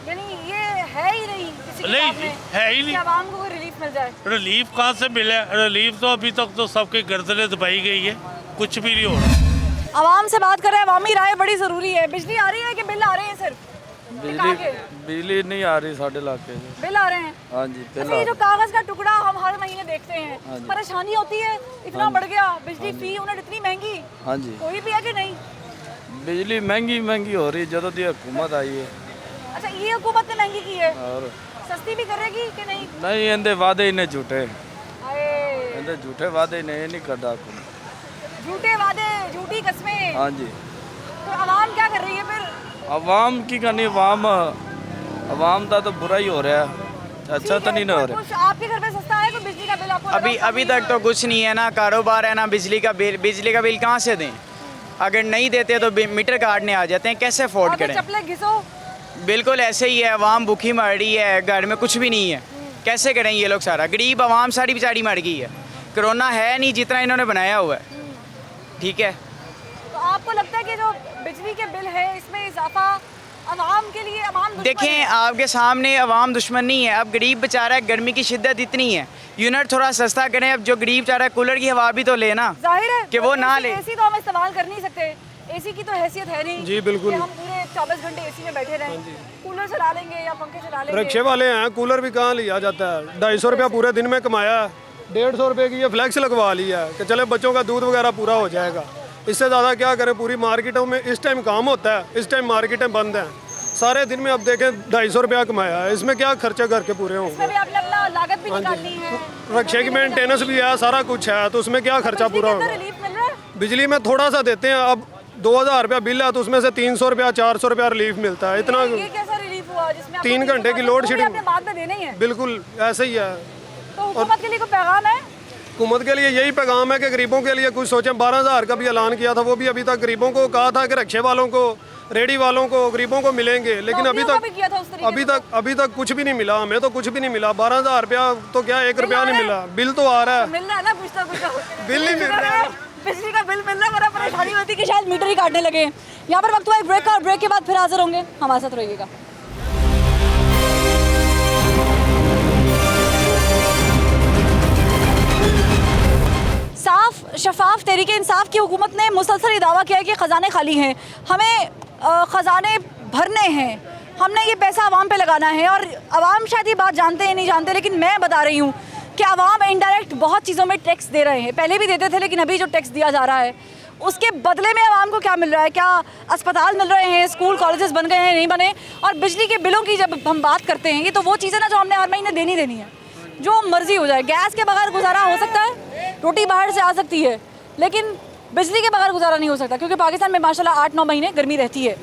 यानी ये है ही नहीं किसी नहीं किताब में है ही कि नहीं। आवाम को कोई रिलीफ मिल जाए। रिलीफ कहाँ से मिले? रिलीफ तो अभी तक तो सबके गर्दनें दबाई गई है, कुछ भी नहीं हो रहा। आवाम से बात कर रहे हैं, अवामी राय बड़ी ज़रूरी है। बिजली आ रही है कि बिल आ रहे हैं? सिर्फ बिजली नहीं आ रही साढ़े इलाके से। बिल आ रहे हैं? हाँ जी, बिल अच्छा, ये जो कागज़ का टुकड़ा हम हर महीने देखते हैं, हाँ जी। परेशानी होती है, इतना बढ़ गया बिजली फी यूनिट इतनी महंगी, हाँ जी, कोई भी है कि नहीं? बिजली महंगी महंगी हो रही ਜਦੋਂ ਦੀ हुकूमत आई है। अच्छा, ये हुकूमत ने महंगी की है, और सस्ती भी करेगी कि नहीं? नहीं, इनके वादे ही ने झूठे, हाय, इनके झूठे वादे ने, ये नहीं करता हुकूमत। झूठे वादे, झूठी कस्में। हाँ जी, तो आवाम क्या कर रही है फिर? आवाम की करनी, आवाम का तो बुरा ही हो रहा है, अच्छा तो नहीं हो रहा। कुछ आपके घर पे सस्ता है कोई बिजली का बिल आपको? अभी तक तो कुछ नहीं है ना, कारोबार है ना, बिजली का बिल कहाँ से दें? अगर नहीं देते तो मीटर काटने आ जाते हैं, कैसे अफोर्ड करें? चप्पलें घिसो। बिल्कुल ऐसे ही है, आवाम भूखी मर रही है, घर में कुछ भी नहीं है, कैसे करें ये लोग? सारा गरीब आवाम सारी बेचारी मर गई है। कोरोना है नहीं जितना इन्होंने बनाया हुआ है, ठीक है। तो आपको लगता है कि जो बिजली के बिल है इसमें इजाफा आवाम के लिए, आवाम दुश्मन देखें है? आपके सामने आवाम दुश्मन नहीं है। अब गरीब बेचारा है, गर्मी की शिद्दत इतनी है, यूनिट थोड़ा सस्ता करें। अब जो गरीब बेचारा है, कूलर की हवा भी तो लेना, जाहिर है कि वो ना ले। एसी तो हम इस्तेमाल कर नहीं सकते, एसी की तो हैसियत है नहीं जी, बिल्कुल। कि हम पूरे 24 घंटे एसी में बैठे रहें। कूलर चला लेंगे या पंखे चला लेंगे। रिक्शे वाले हैं, कूलर भी कहाँ लिया जाता है? 250 रुपया पूरे दिन में कमाया, 150 रुपये की ये फ्लैक्स लगवा लिया है कि चले बच्चों का दूध वगैरह पूरा हो जाएगा। इससे ज़्यादा क्या करें? पूरी मार्केटों में इस टाइम काम होता है, इस टाइम मार्केटें बंद हैं। सारे दिन में अब देखें 250 रुपया कमाया है, इसमें क्या खर्चे घर के पूरे होंगे? इसमें भी आपने अपना लागत भी निकालनी है, रिक्शे की मेंटेनेंस भी है, सारा कुछ है, तो उसमें क्या खर्चा पूरा होगा? रिलीफ मिल रहा है? बिजली में थोड़ा सा देते हैं, अब 2000 रुपया बिल है तो उसमें से 300 रुपया 400 रुपया रिलीफ मिलता है। इतना ये कैसा रिलीफ हुआ जिसमें 3 घंटे की लोड शेडिंग बाद में देना ही है? बिल्कुल ऐसे ही है। तो हुकूमत के लिए कोई पैगाम है? हुकूमत के लिए यही पैगाम है कि गरीबों के लिए कुछ सोचें। 12,000 का भी ऐलान किया था, वो भी अभी तक गरीबों को कहा था कि रिक्शे वालों को, रेडी वालों को, गरीबों को मिलेंगे, लेकिन अभी तक कुछ भी नहीं मिला। हमें तो कुछ भी नहीं मिला। 12,000 रुपया तो क्या 1 रुपया नहीं मिला। बिल तो आ रहा है, मिल रहा है ना, कुछ ना कुछ बिल नहीं मिल रहा है। बिजली का बिल मिल रहा है, बड़ा परेशानी होती है कि शायद मीटर ही काटने लगे। यहाँ पर वक्त हुआ एक ब्रेक का, और ब्रेक के बाद फिर हाजिर होंगे, हमारे साथ रहिएगा। साफ शफाफ तहरीके इंसाफ की हुकूमत ने मुसलसल ये दावा किया है कि ख़जाने खाली हैं, हमें ख़जाने भरने हैं, हमने ये पैसा आवाम पे लगाना है। और आवाम शायद ये बात जानते हैं नहीं जानते, लेकिन मैं बता रही हूँ कि आवाम इनडायरेक्ट बहुत चीज़ों में टैक्स दे रहे हैं। पहले भी देते थे, लेकिन अभी जो टैक्स दिया जा रहा है उसके बदले में आवाम को क्या मिल रहा है? क्या अस्पताल मिल रहे हैं, स्कूल कॉलेजेस बन गए हैं, नहीं बने? और बिजली के बिलों की जब हम बात करते हैं, ये तो वो चीज़ें ना जो हमने हर महीने देनी है, जो मर्जी हो जाए। गैस के बगैर गुजारा हो सकता है, रोटी बाहर से आ सकती है, लेकिन बिजली के बगैर गुजारा नहीं हो सकता, क्योंकि पाकिस्तान में माशाल्लाह 8-9 महीने गर्मी रहती है।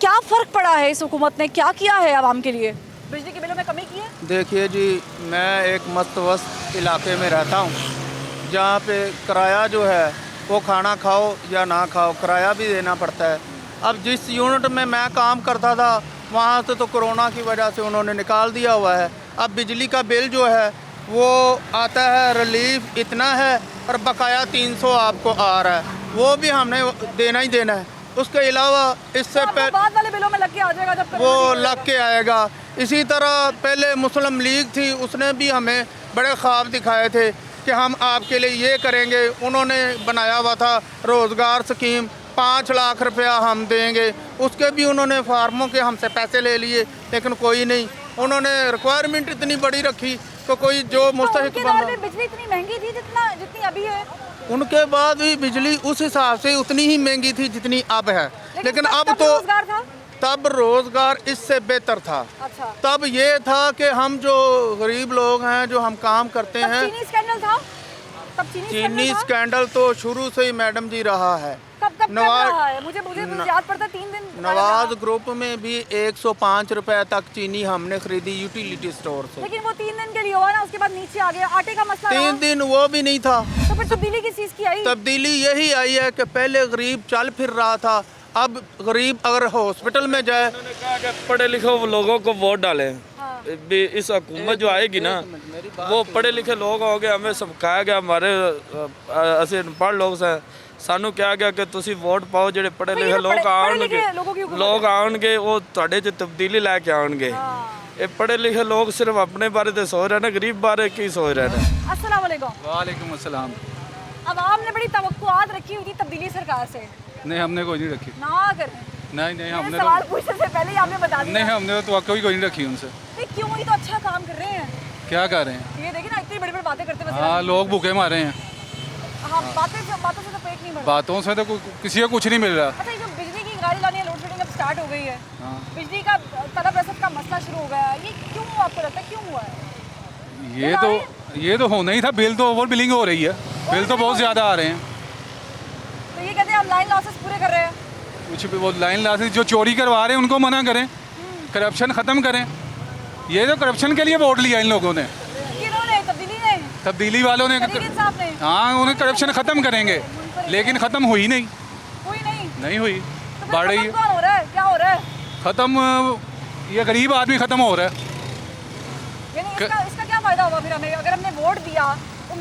क्या फ़र्क पड़ा है इस हुकूमत ने, क्या किया है आवाम के लिए? बिजली के बिलों में कमी की है? देखिए जी, मैं एक मस्तवस्त इलाके में रहता हूँ, जहाँ पे किराया जो है वो खाना खाओ या ना खाओ किराया भी देना पड़ता है। अब जिस यूनिट में मैं काम करता था, वहाँ से तो कोरोना की वजह से उन्होंने निकाल दिया हुआ है। अब बिजली का बिल जो है वो आता है रिलीफ इतना है और बकाया 300 आपको आ रहा है, वो भी हमने देना ही देना है। उसके अलावा इससे पहले बाद वाले बिलों में लग के आ जाएगा जब वो लग के आएगा। इसी तरह पहले मुस्लिम लीग थी, उसने भी हमें बड़े ख्वाब दिखाए थे कि हम आपके लिए ये करेंगे। उन्होंने बनाया हुआ था रोज़गार स्कीम, 5 लाख रुपया हम देंगे, उसके भी उन्होंने फार्मों के हमसे पैसे ले लिए, लेकिन कोई नहीं। उन्होंने रिक्वायरमेंट इतनी बड़ी रखी तो कोई जो मुस्तहिक बंदा, बिजली इतनी महंगी थी जितनी अभी है। उनके बाद भी बिजली उस हिसाब से उतनी ही महंगी थी जितनी अब है, लेकिन अब तो रोजगार था, तब रोज़गार इससे बेहतर था। अच्छा। तब ये था कि हम जो गरीब लोग हैं, जो हम काम करते हैं, चीनी स्कैंडल था, तब चीनी स्कैंडल तो शुरू से ही मैडम जी रहा है। कब रहा है? मुझे याद पड़ता 3 दिन नवाज ग्रुप में भी 105 रुपए तक चीनी हमने खरीदी यूटिलिटी स्टोर से, लेकिन वो 3 दिन के लिए हुआ ना, उसके बाद नीचे आ गया। आटे का मसला 3 दिन वो भी नहीं था। तो फिर तब्दीली किस चीज़ की आई? तब्दीली यही आई है कि पहले गरीब चल फिर रहा था, अब गरीब अगर हॉस्पिटल में जाए, पढ़े लिखे लोगों को वोट डालें। इस हुकूमत जो आएगी ना, वो पढ़े लिखे लोग होंगे। हमें समझाया गया, हमारे असं अनपढ़ लोग से सानू क्या गया कि तुसी वोट पाओ, जेडे पढ़े लिखे लोग आउणगे वो तुहाडे च तब्दीली लैके आउणगे। ये पढ़े लिखे लोग सिर्फ अपने बारे तो सोच रहे हैं, गरीब बारे की सोच रहे हैं। अस्सलाम वालेकुम। वालेकुम अस्सलाम। अब आपने बड़ी तवक्कुआत रखी हुई थी तब्दीली सरकार से। नहीं, हमने कोई नहीं रखी। ना कर नहीं हमने सवाल पूछने से पहले ही आपने बता दिया। नहीं, हमने तो कोई नहीं रखी उनसे। क्यों? ही तो अच्छा काम कर रहे हैं। क्या कर रहे हैं? ये देखिए ना, इतनी बड़ी-बड़ी बातें करते हुए। हाँ, लोग भूखे मारे हैं। हाँ, बातों से तो पेट नहीं भरता। बातों से तो किसी को कुछ नहीं मिल रहा। अच्छा, ये जो बिजली की गाड़ी लानी है, लोड शेडिंग अब स्टार्ट हो गई है, बिजली का तलब रसद का मसला शुरू हो गया है, ये क्यों आपको लगता है क्यों हुआ है? ये तो होना ही था। बिल तो ओवर बिलिंग हो रही है, बिल तो बहुत ज़्यादा आ रहे हैं। तो ये कहते हैं हम लाइन लॉसेस पूरे कर रहे हैं। कुछ भी वो लाइन लॉसेस जो चोरी करवा रहे हैं उनको मना करें, करप्शन ख़त्म करें। ये तो करप्शन के लिए वोट लिया इन लोगों ने। किन्होंने? तब्दीली वालों ने। हाँ, उन्हें करप्शन ख़त्म करेंगे, लेकिन ख़त्म हुई नहीं। नहीं हुई। बढ़ रही है। क्या हो रहा है? ख़त्म ये गरीब आदमी ख़त्म हो रहा है। इसका क्या फ़ायदा होगा फिर हमें, अगर हमने वोट दिया?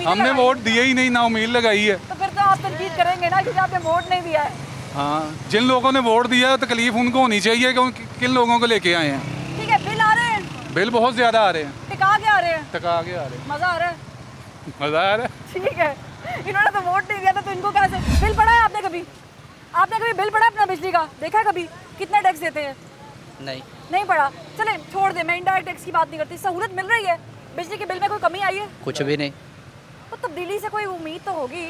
हमने वोट दिए ही नहीं, ना उम्मीद लगाई है। तो फिर तो आप तनकीद करेंगे ना, क्योंकि आपने वोट नहीं दिया है। हाँ, जिन लोगों ने वोट दिया तकलीफ उनको होनी चाहिए कि किन लोगों को लेके आए हैं। ठीक है, बिल आ रहे हैं, बिल बहुत ज़्यादा आ रहे हैं। टिका के आ रहे हैं, टका के आ रहे हैं। मज़ा आ रहा है। मज़ा आ रहा है। ठीक है, इन्होंने तो वोट नहीं दिया था, तो इनको कैसे? बिल पढ़ा है आपने कभी? बिल पढ़ा अपना बिजली का? देखा है कभी कितना टैक्स देते हैं? नहीं पढ़ा। चले छोड़ दे, मैं इनडायरेक्ट टैक्स की बात नहीं करती। सहूलत मिल रही है, बिजली के बिल में कोई कमी आई है? कुछ भी नहीं। तो तब्दीली से कोई उम्मीद तो होगी।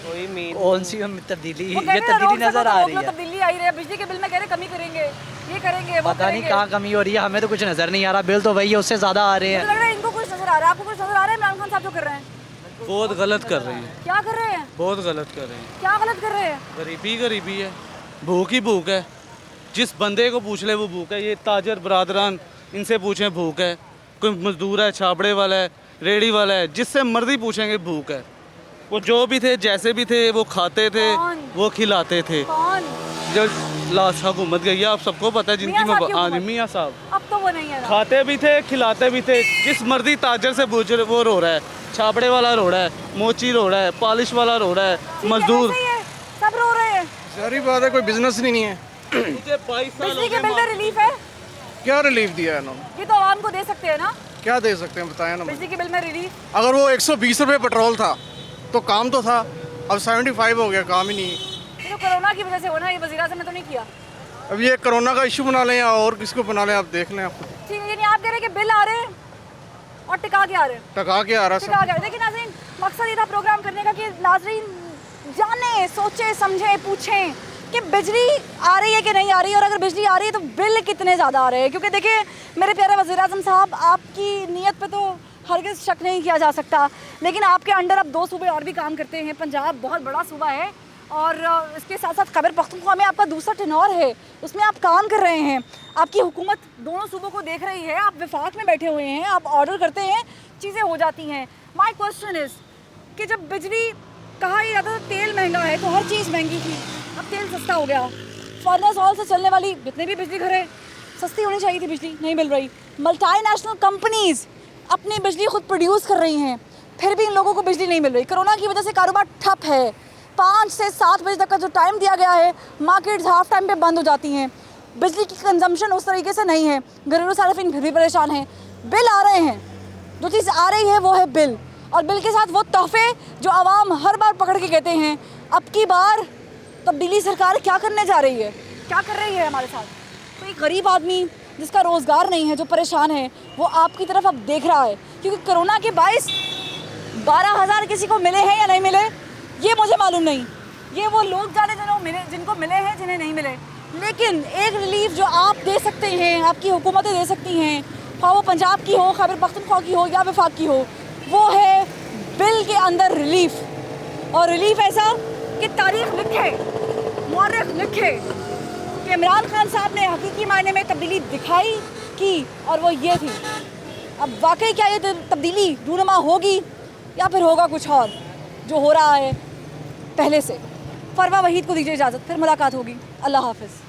कोई उम्मीद कौन सी तब्दीली? ये तब्दीली नजर आ रही है। तब्दीली आई है, बिजली के बिल में कह रहे कमी करेंगे, ये करेंगे, वो पता नहीं कहाँ कमी हो रही है, हमें तो कुछ नजर नहीं आ रहा। बिल तो वही है, उससे ज्यादा आ रहे हैं। लग रहा है इनको कुछ नजर आ रहा है। आपको कुछ नजर आ रहा है? इमरान खान साहब जो कर रहे हैं बहुत गलत कर रही है। क्या कर रहे हैं? बहुत गलत कर रही है। क्या गलत कर रहे हैं? गरीबी है, भूख ही भूख है। जिस बंदे को पूछ ले वो भूख है। ये ताजर बरादरान, इनसे पूछें भूख है। कोई मजदूर है, छाबड़े वाला है, रेडी वाला है, जिससे मर्जी पूछेंगे भूख है। वो जो भी थे, जैसे भी थे, वो खाते थे, वो खिलाते थे। जो लास्ट हुकूमत गई है, आप सबको पता है, जिनकी मियाँ साहब, अब तो वो नहीं है। खाते भी थे, खिलाते भी थे। जिस मर्जी ताजर से पूछ वो रो रहा है, छाबड़े वाला रो रहा है, मोची रो रहा है, पॉलिश वाला रो रहा है, मजदूर सब रो रहे हैं। सारी बात है, कोई बिजनेस नहीं है। बिजली के बिल में रिलीफ है? क्या रिलीफ दिया है इन्होंने? ये तो आवाम को दे सकते हैं ना। क्या दे सकते हैं बताएं ना। बिजली के बिल में रिलीफ, अगर वो 120 रुपये पेट्रोल था तो काम तो था, अब 75 हो गया, काम ही नहीं। ये तो कोरोना की वजह से होना, ये वज़ीर आज़म ने तो नहीं किया। अब ये कोरोना का इशू बना लें या और किसको बना लें, आप देख लें। आप ठीक है, यानी आप कह रहे हैं कि बिल आ रहे हैं और टिका के आ रहे हैं। टका के आ रहा है। देखिए नाज़रीन, मकसद ये था प्रोग्राम करने का कि नाज़रीन जाने, सोचे, समझे, पूछें कि बिजली आ रही है कि नहीं आ रही है, और अगर बिजली आ रही है तो बिल कितने ज़्यादा आ रहे हैं। क्योंकि देखिए मेरे प्यारे वज़ीर आज़म साहब, आपकी नीयत पे तो हरगिज़ शक नहीं किया जा सकता, लेकिन आपके अंडर अब 2 सूबे और भी काम करते हैं। पंजाब बहुत बड़ा सूबा है, और इसके साथ साथ खैबर पख्तूनख्वा में आपका दूसरा टेनोर है, उसमें आप काम कर रहे हैं। आपकी हुकूमत दोनों सूबों को देख रही है, आप विफाक में बैठे हुए हैं, आप ऑर्डर करते हैं, चीज़ें हो जाती हैं। माई क्वेश्चन इज़ कि जब बिजली कहा ही जाता था तेल महंगा है, तो हर चीज़ महंगी थी, अब तेल सस्ता हो गया। फर्नेस हॉल से चलने वाली जितने भी बिजली घर है, सस्ती होनी चाहिए थी बिजली, नहीं मिल रही। मल्टी नेशनल कंपनीज़ अपनी बिजली खुद प्रोड्यूस कर रही हैं, फिर भी इन लोगों को बिजली नहीं मिल रही। कोरोना की वजह से कारोबार ठप है। 5 से 7 बजे तक का जो टाइम दिया गया है, मार्केट्स हाफ टाइम पे बंद हो जाती हैं। बिजली की कंजम्पशन उस तरीके से नहीं है। घरेलू सार्फिन फिर भी परेशान हैं। बिल आ रहे हैं, जो चीज़ आ रही है वो है बिल, और बिल के साथ वो तोहफे जो आवाम हर बार पकड़ के कहते हैं। अब की बार तब्दीली सरकार क्या करने जा रही है, क्या कर रही है हमारे साथ? तो एक गरीब आदमी जिसका रोज़गार नहीं है, जो परेशान है, वो आपकी तरफ अब देख रहा है, क्योंकि कोरोना के बायस 12,000 किसी को मिले हैं या नहीं मिले ये मुझे मालूम नहीं। ये वो लोग जाने जिनको मिले हैं, जिन्हें नहीं मिले। लेकिन एक रिलीफ जो आप दे सकते हैं, आपकी हुकूमतें दे सकती हैं, हाँ वो पंजाब की हो, खैबर पख्तूनख्वा की हो या वफाक की हो, वो है बिल के अंदर रिलीफ। और रिलीफ ऐसा कि तारीख लिखे, मौरख लिखे कि इमरान खान साहब ने हकीकी मायने में तब्दीली दिखाई की, और वो ये थी। अब वाकई क्या ये तब्दीली रूनुमा होगी या फिर होगा कुछ और जो हो रहा है पहले से? फरवा वहीद को दीजिए इजाज़त, फिर मुलाकात होगी। अल्लाह हाफ़िज़।